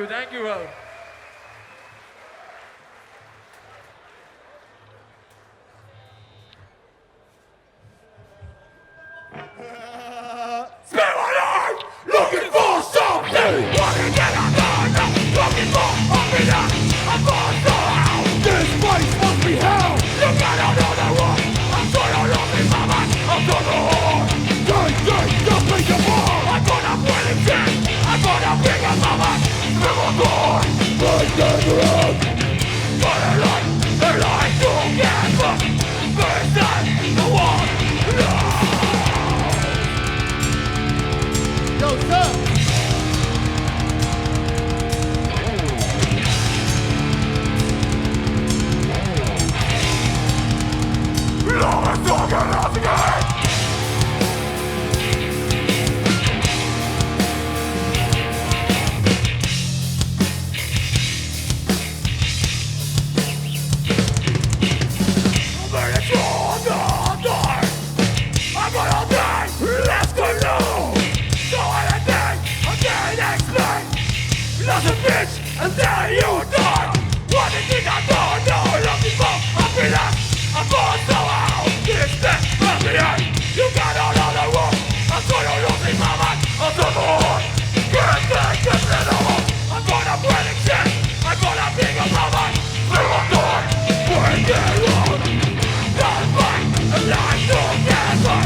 Thank you all. Spend my life looking for something. Looking for happiness. I'm going somehow. This place must be hell. You gotta know the rules. I'm gonna lose in my mind. I'm gonna hold. Don't be the ball. I'm gonna win the chance. I'm gonna bring up my mind. Never gone. Break the ground. Gonna light the light together. First time the one. Yo, sir. Love is talking out again. I'm gonna die, let's go now. So anything, I can't explain. Lost a bitch, until you die. What do you think I don't know? Looking for happiness. I'm born somehow. This thing, happiness. You got all of the rules. I'm gonna lose in my mind. I'm gonna hold. Can't take this anymore. I'm gonna break the shit. I'm gonna pick up my mind. Through a door, break it wrong. Don't fight, and lie together.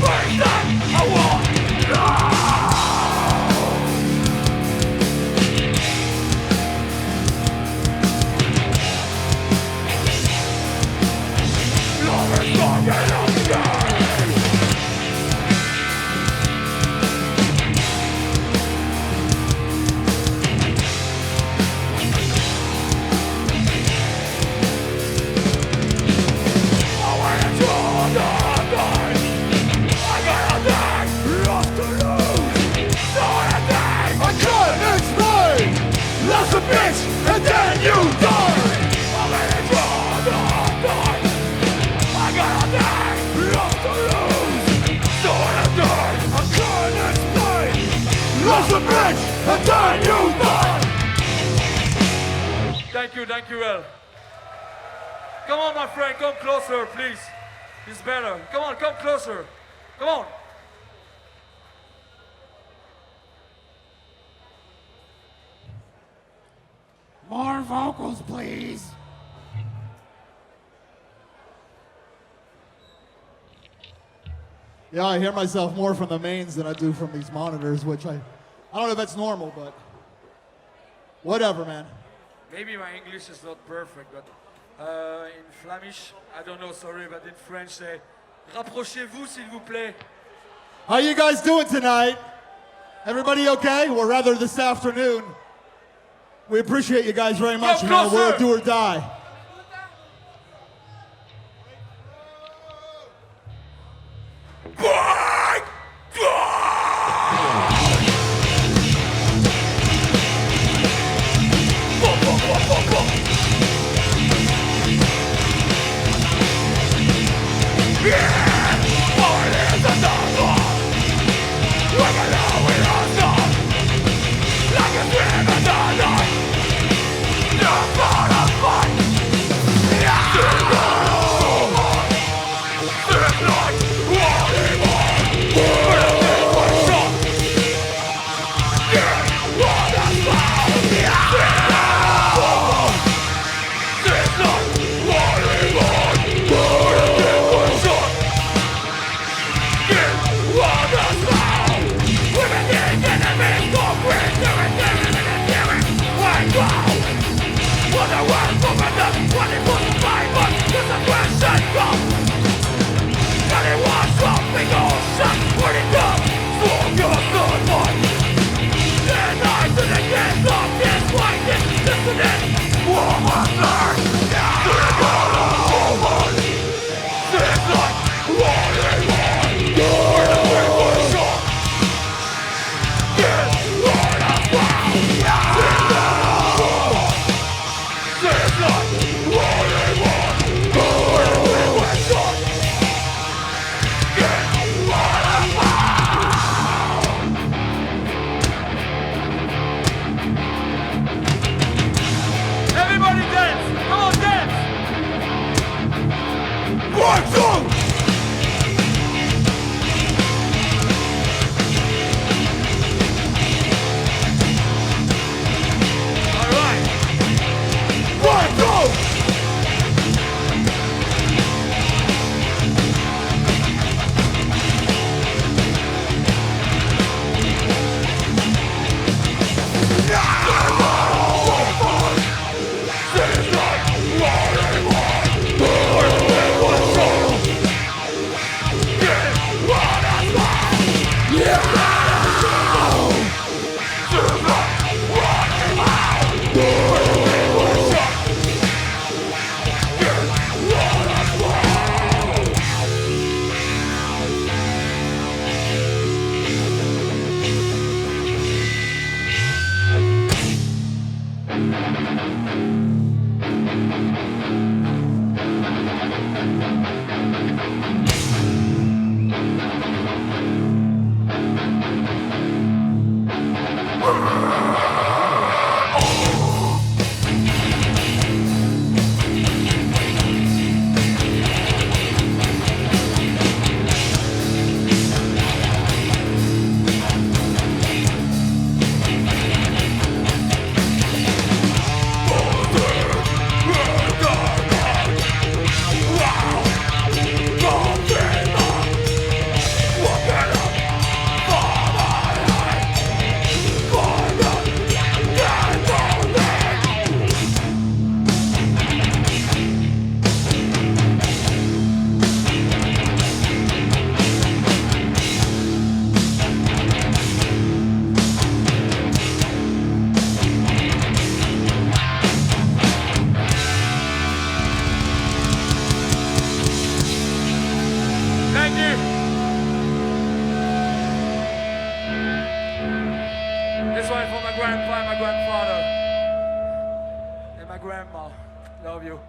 First time I want love. Love is talking out again. and then you die. Thank you, well. Come on, my friend, come closer, please. It's better. Come on, come closer. Come on. More vocals, please. Yeah, I hear myself more from the mains than I do from these monitors, which I don't know if that's normal, but whatever, man. Maybe my English is not perfect, but in Flemish, I don't know, sorry, but in French, say, rapprochez-vous, s'il vous plaît. How you guys doing tonight? Everybody okay? Or rather this afternoon. We appreciate you guys very much, man. We're a do or die. Grandpa, my grandfather, and my grandma. Love you.